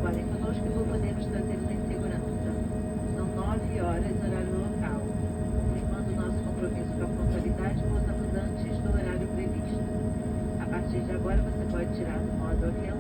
Aguardem conosco que podemos trazê-los em segurança. São 9 horas, horário local. Confirmando nosso compromisso com a pontualidade, pousamos antes do horário previsto. A partir de agora, você pode tirar do modo avião